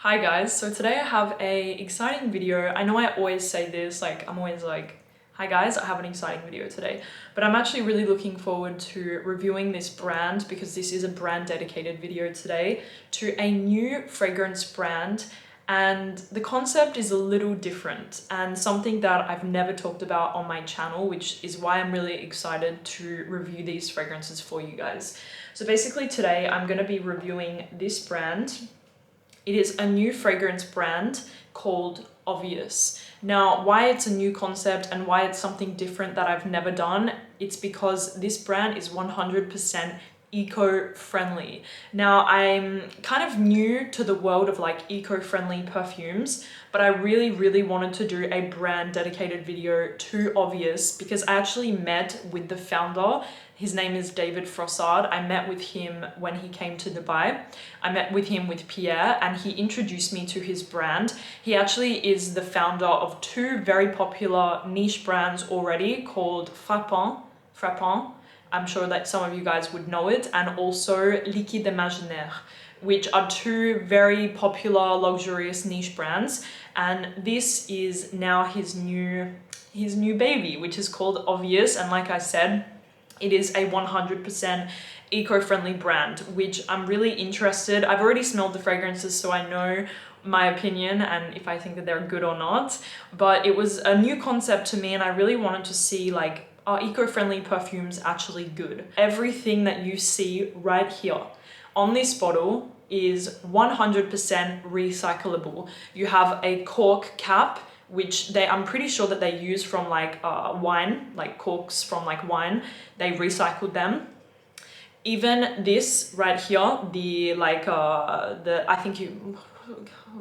Hi guys, so today I have a exciting video. I know I always say this, I'm always like, hi guys, I have an exciting video today. But I'm actually really looking forward to reviewing this brand because this is a brand dedicated video today to a new fragrance brand. And the concept is a little different and something that I've never talked about on my channel, which is why I'm really excited to review these fragrances for you guys. So basically today I'm going to be reviewing this brand. It is a new fragrance brand called Obvious. Now, why it's a new concept and why it's something different that I've never done, it's because this brand is 100% eco-friendly. Now, I'm kind of new to the world of eco-friendly perfumes, but I really wanted to do a brand dedicated video to Obvious because I actually met with the founder. His name is David Frossard. I met with him when he came to Dubai. I met with him with Pierre and he introduced me to his brand. He actually is the founder of two very popular niche brands already called Frappant. I'm sure that some of you guys would know it, and also Liquide Imaginaire, which are two very popular luxurious niche brands. And this is now his new baby, which is called Obvious. And like I said, it is a 100% eco-friendly brand, which I'm really interested. I've already smelled the fragrances, so I know my opinion and if I think that they're good or not. But it was a new concept to me and I really wanted to see are eco-friendly perfumes actually good? Everything that you see right here on this bottle is 100% recyclable. You have a cork cap, which I'm pretty sure that they use from wine, corks from wine. They recycled them. Even this right here,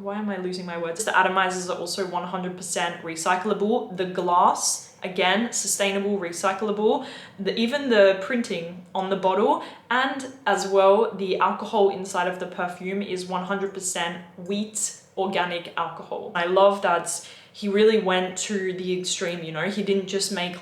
why am I losing my words? The atomizers are also 100% recyclable. The glass, again, sustainable, recyclable. Even the printing on the bottle and as well the alcohol inside of the perfume is 100% wheat organic alcohol. I love that he really went to the extreme, you know? He didn't just make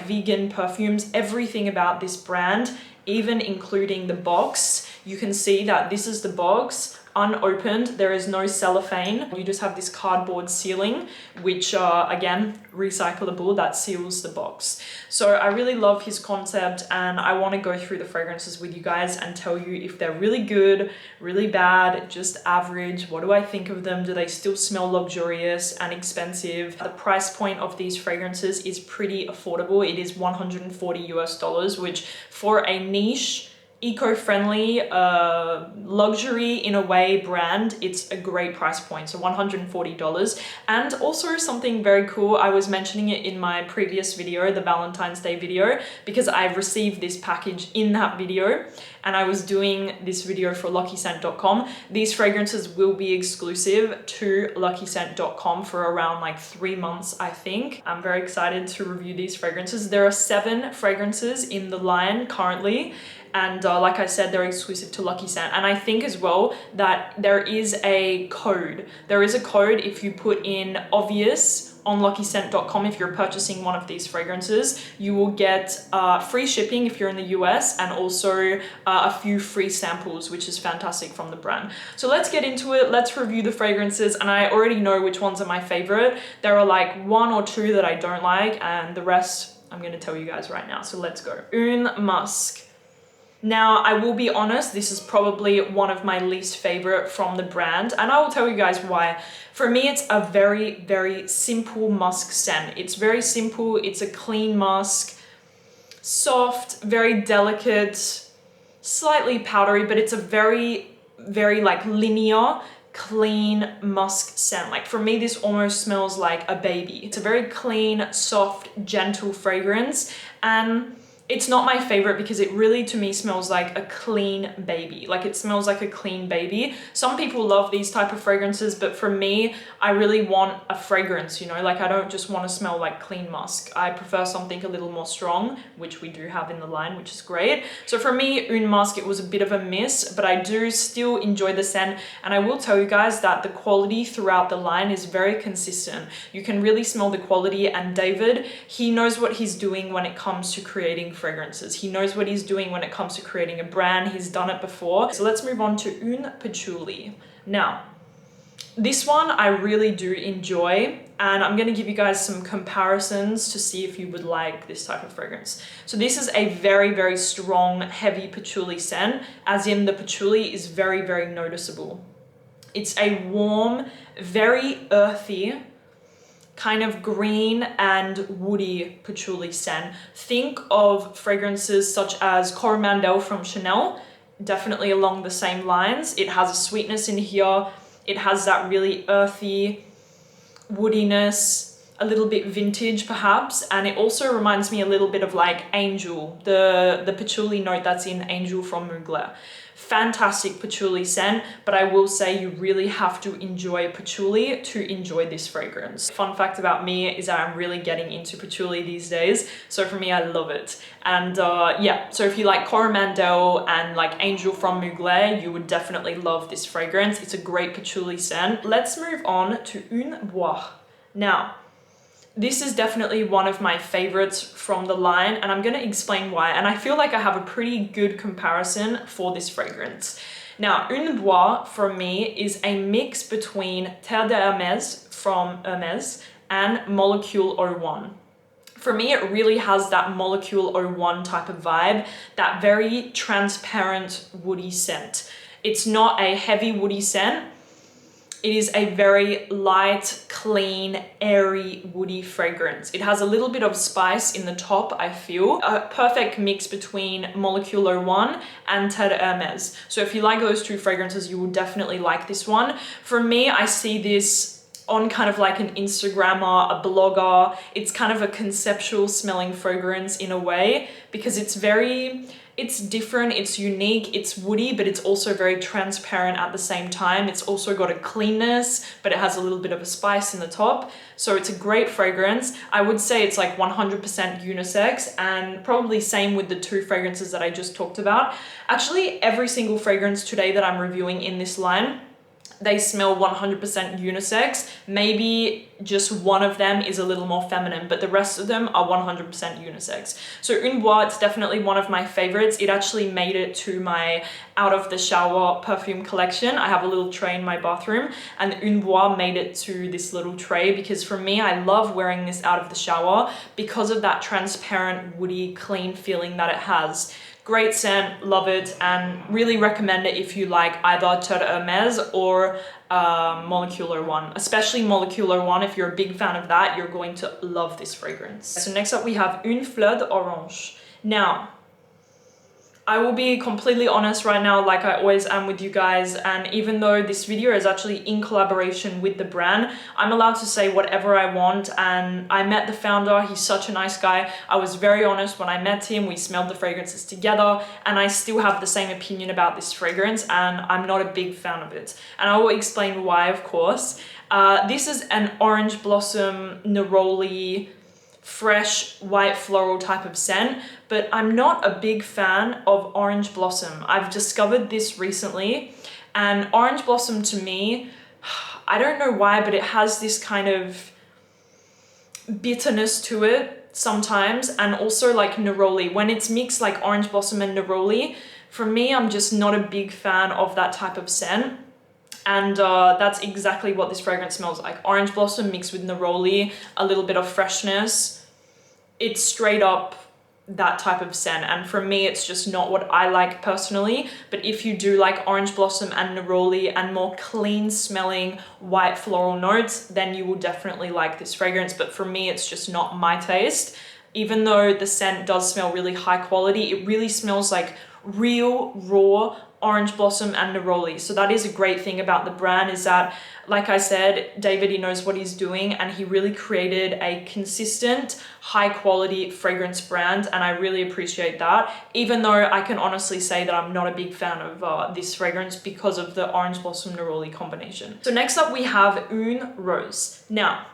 vegan perfumes. Everything about this brand, even including the box, you can see that this is the box, unopened. There is no cellophane. You just have this cardboard sealing, which again, recyclable, that seals the box. So I really love his concept and I want to go through the fragrances with you guys and tell you if they're really good, really bad, just average. What do I think of them? Do they still smell luxurious and expensive? The price point of these fragrances is pretty affordable. It is $140 US, which for a niche, eco-friendly luxury in a way brand, it's a great price point. So $140. And also something very cool, I was mentioning it in my previous video, the Valentine's Day video, because I received this package in that video and I was doing this video for luckyscent.com. These fragrances will be exclusive to luckyscent.com for around 3 months, I think. I'm very excited to review these fragrances. There are 7 fragrances in the line currently. And like I said, they're exclusive to Lucky Scent. And I think as well that there is a code. There is a code if you put in Obvious on luckyscent.com. If you're purchasing one of these fragrances, you will get free shipping if you're in the US and also a few free samples, which is fantastic from the brand. So let's get into it. Let's review the fragrances. And I already know which ones are my favorite. There are 1 or 2 that I don't like and the rest I'm going to tell you guys right now. So let's go. Un Musc. Now, I will be honest, this is probably one of my least favorite from the brand, and I will tell you guys why. For me, it's a very simple musk scent. It's very simple, it's a clean musk, soft, very delicate, slightly powdery, but it's a very linear, clean musk scent. For me, this almost smells like a baby. It's a very clean, soft, gentle fragrance, and it's not my favorite because it really, to me, smells like a clean baby. It smells like a clean baby. Some people love these type of fragrances, but for me, I really want a fragrance, you know? I don't just want to smell like clean musk. I prefer something a little more strong, which we do have in the line, which is great. So for me, Un Musc, it was a bit of a miss, but I do still enjoy the scent. And I will tell you guys that the quality throughout the line is very consistent. You can really smell the quality, and David, he knows what he's doing when it comes to creating fragrances. He knows what he's doing when it comes to creating a brand. He's done it before. So let's move on to Un Patchouli. Now, this one I really do enjoy, and I'm going to give you guys some comparisons to see if you would like this type of fragrance. So this is a very, very strong, heavy patchouli scent, as in the patchouli is very, very noticeable. It's a warm, very earthy, kind of green and woody patchouli scent. Think of fragrances such as Coromandel from Chanel, definitely along the same lines. It has a sweetness in here. It has that really earthy woodiness, a little bit vintage perhaps, and it also reminds me a little bit of like Angel, the patchouli note that's in Angel from Mugler. Fantastic patchouli scent, but I will say you really have to enjoy patchouli to enjoy this fragrance. Fun fact about me is that I'm really getting into patchouli these days, so for me I love it. And yeah, so if you like Coromandel and like Angel from Mugler, you would definitely love this fragrance. It's a great patchouli scent. Let's move on to Un Bois. Now, this is definitely one of my favorites from the line, and I'm going to explain why. And I feel like I have a pretty good comparison for this fragrance. Now, Un Bois for me is a mix between Terre de Hermès from Hermès and Molecule 01. For me, it really has that Molecule 01 type of vibe, that very transparent woody scent. It's not a heavy woody scent. It is a very light, clean, airy, woody fragrance. It has a little bit of spice in the top, I feel. A perfect mix between Molecule 01 and Terre de Hermès. So if you like those two fragrances, you will definitely like this one. For me, I see this on kind of like an Instagrammer, a blogger. It's kind of a conceptual smelling fragrance in a way, because it's different, it's unique, it's woody, but it's also very transparent at the same time. It's also got a cleanness, but it has a little bit of a spice in the top. So it's a great fragrance. I would say it's like 100% unisex, and probably same with the two fragrances that I just talked about. Actually, every single fragrance today that I'm reviewing in this line, they smell 100% unisex. Maybe just one of them is a little more feminine, but the rest of them are 100% unisex. So Un Bois, it's definitely one of my favorites. It actually made it to my out of the shower perfume collection. I have a little tray in my bathroom, and Un Bois made it to this little tray because for me, I love wearing this out of the shower because of that transparent, woody, clean feeling that it has. Great scent, love it, and really recommend it if you like either Terre de Hermès or Molecule 01. Especially Molecule 01, if you're a big fan of that, you're going to love this fragrance. So next up we have Une Fleur d'Orange. Now, I will be completely honest right now, like I always am with you guys, and even though this video is actually in collaboration with the brand, I'm allowed to say whatever I want. And I met the founder, he's such a nice guy. I was very honest when I met him, we smelled the fragrances together, and I still have the same opinion about this fragrance, and I'm not a big fan of it. And I will explain why, of course. This is an orange blossom, neroli, fresh white floral type of scent, but I'm not a big fan of orange blossom. I've discovered this recently, and orange blossom to me, I don't know why, but it has this kind of bitterness to it sometimes, and also like neroli. When it's mixed like orange blossom and neroli, for me, I'm just not a big fan of that type of scent. And that's exactly what this fragrance smells like. Orange blossom mixed with neroli, a little bit of freshness. It's straight up that type of scent. And for me, it's just not what I like personally. But if you do like orange blossom and neroli and more clean smelling white floral notes, then you will definitely like this fragrance. But for me, it's just not my taste. Even though the scent does smell really high quality, it really smells like real raw orange blossom and neroli. So that is a great thing about the brand, is that, like I said, David, he knows what he's doing, and he really created a consistent, high quality fragrance brand, and I really appreciate that, even though I can honestly say that I'm not a big fan of this fragrance because of the orange blossom neroli combination. So next up we have Une Rose. Now,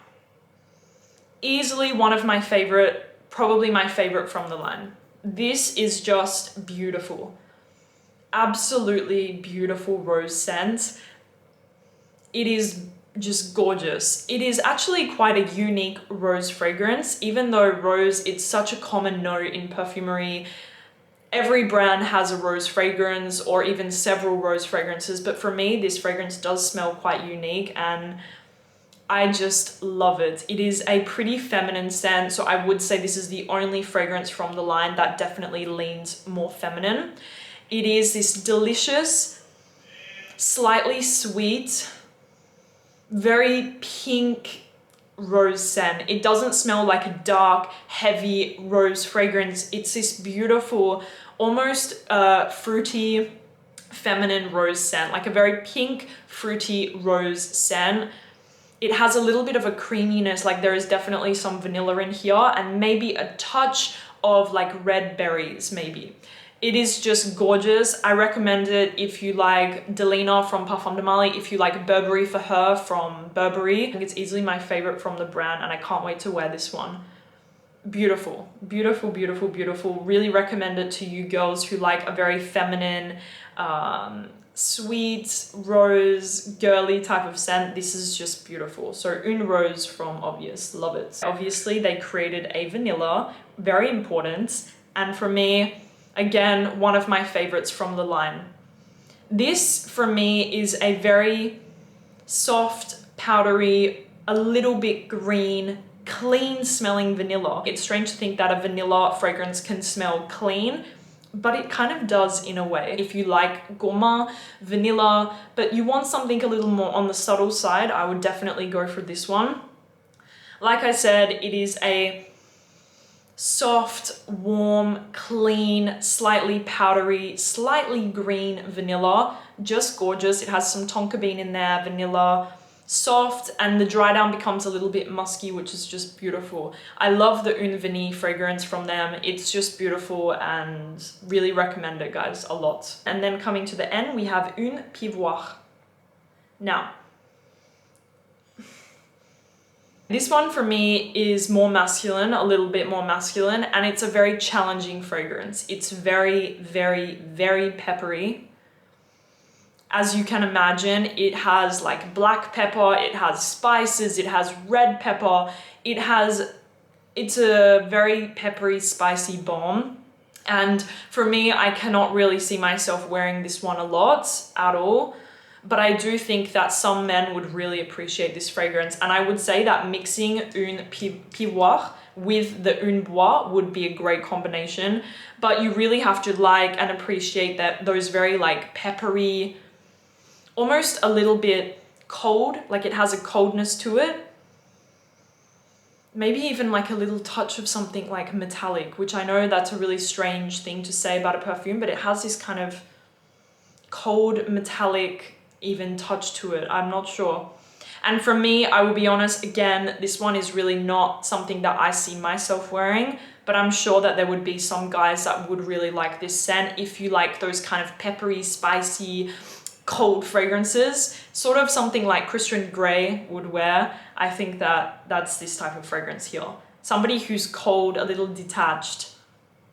easily one of my favorite, probably my favorite from the line. This is just beautiful. Absolutely beautiful rose scent. It is just gorgeous. It is actually quite a unique rose fragrance, even though rose, it's such a common note in perfumery. Every brand has a rose fragrance or even several rose fragrances, but for me, this fragrance does smell quite unique and I just love it. It is a pretty feminine scent, so I would say this is the only fragrance from the line that definitely leans more feminine. It is this delicious, slightly sweet, very pink rose scent. It doesn't smell like a dark, heavy rose fragrance. It's this beautiful, almost fruity, feminine rose scent, like a very pink, fruity rose scent. It has a little bit of a creaminess, like there is definitely some vanilla in here and maybe a touch of like red berries, maybe. It is just gorgeous. I recommend it if you like Delina from Parfums de Marly, if you like Burberry for Her from Burberry. I think it's easily my favorite from the brand and I can't wait to wear this one. Beautiful, beautiful, beautiful, beautiful. Really recommend it to you girls who like a very feminine, sweet, rose, girly type of scent. This is just beautiful. So Une Rose from Obvious, love it. Obviously they created a vanilla, very important. And for me, again, one of my favorites from the line. This, for me, is a very soft, powdery, a little bit green, clean smelling vanilla. It's strange to think that a vanilla fragrance can smell clean, but it kind of does in a way. If you like gourmand, vanilla, but you want something a little more on the subtle side, I would definitely go for this one. Like I said, it is a soft, warm, clean, slightly powdery, slightly green vanilla. Just gorgeous. It has some tonka bean in there, vanilla, soft, and the dry down becomes a little bit musky, which is just beautiful. I love the Une Vanille fragrance from them. It's just beautiful and really recommend it, guys, a lot. And then coming to the end, we have Un Poivre. Now, this one for me is more masculine, a little bit more masculine, and it's a very challenging fragrance. It's very, very, very peppery. As you can imagine, it has like black pepper, it has spices, it has red pepper, it's a very peppery, spicy bomb. And for me, I cannot really see myself wearing this one a lot at all. But I do think that some men would really appreciate this fragrance. And I would say that mixing Un Poivre with the Un Bois would be a great combination. But you really have to like and appreciate that those very like peppery, almost a little bit cold, like it has a coldness to it. Maybe even like a little touch of something like metallic, which I know that's a really strange thing to say about a perfume, but it has this kind of cold, metallic, even touch to it. I'm not sure. And for me, I will be honest, again, this one is really not something that I see myself wearing, but I'm sure that there would be some guys that would really like this scent if you like those kind of peppery, spicy, cold fragrances, sort of something like Christian Grey would wear. I think that that's this type of fragrance here. Somebody who's cold, a little detached.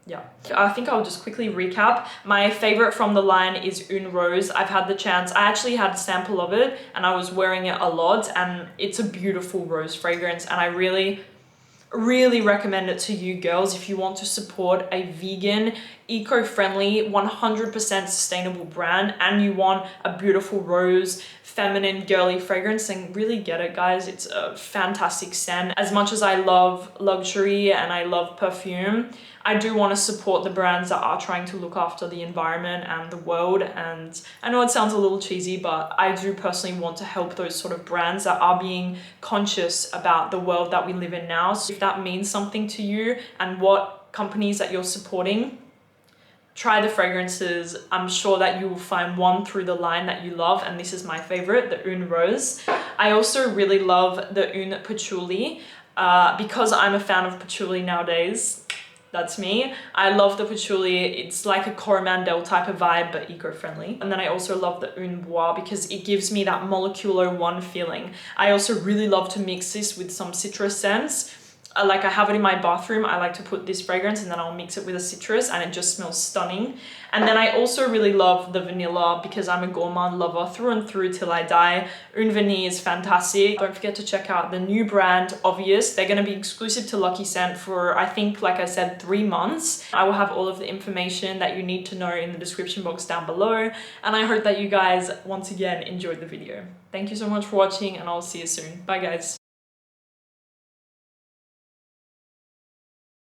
Yeah, I think I'll just quickly recap. My favorite from the line is Une Rose. I've had the chance, I actually had a sample of it and I was wearing it a lot, and it's a beautiful rose fragrance, and I really recommend it to you girls if you want to support a vegan, eco-friendly, 100% sustainable brand and you want a beautiful rose, feminine, girly fragrance, then really get it, guys. It's a fantastic scent. As much as I love luxury and I love perfume, I do want to support the brands that are trying to look after the environment and the world. And I know it sounds a little cheesy, but I do personally want to help those sort of brands that are being conscious about the world that we live in now. So if that means something to you and what companies that you're supporting, try the fragrances. I'm sure that you will find one through the line that you love, and this is my favorite, the Un Rose. I also really love the Un Patchouli because I'm a fan of patchouli nowadays. That's me. I love the patchouli. It's like a Coromandel type of vibe, but eco-friendly. And then I also love the Un Bois because it gives me that molecular one feeling. I also really love to mix this with some citrus scents. like I have it in my bathroom, I like to put this fragrance and then I'll mix it with a citrus and it just smells stunning. And then I also really love the vanilla because I'm a gourmand lover through and through till I die. Une Vanille is fantastic. Don't forget to check out the new brand, Obvious. They're going to be exclusive to Lucky Scent for, I think, like I said, 3 months. I will have all of the information that you need to know in the description box down below. And I hope that you guys, once again, enjoyed the video. Thank you so much for watching and I'll see you soon. Bye guys.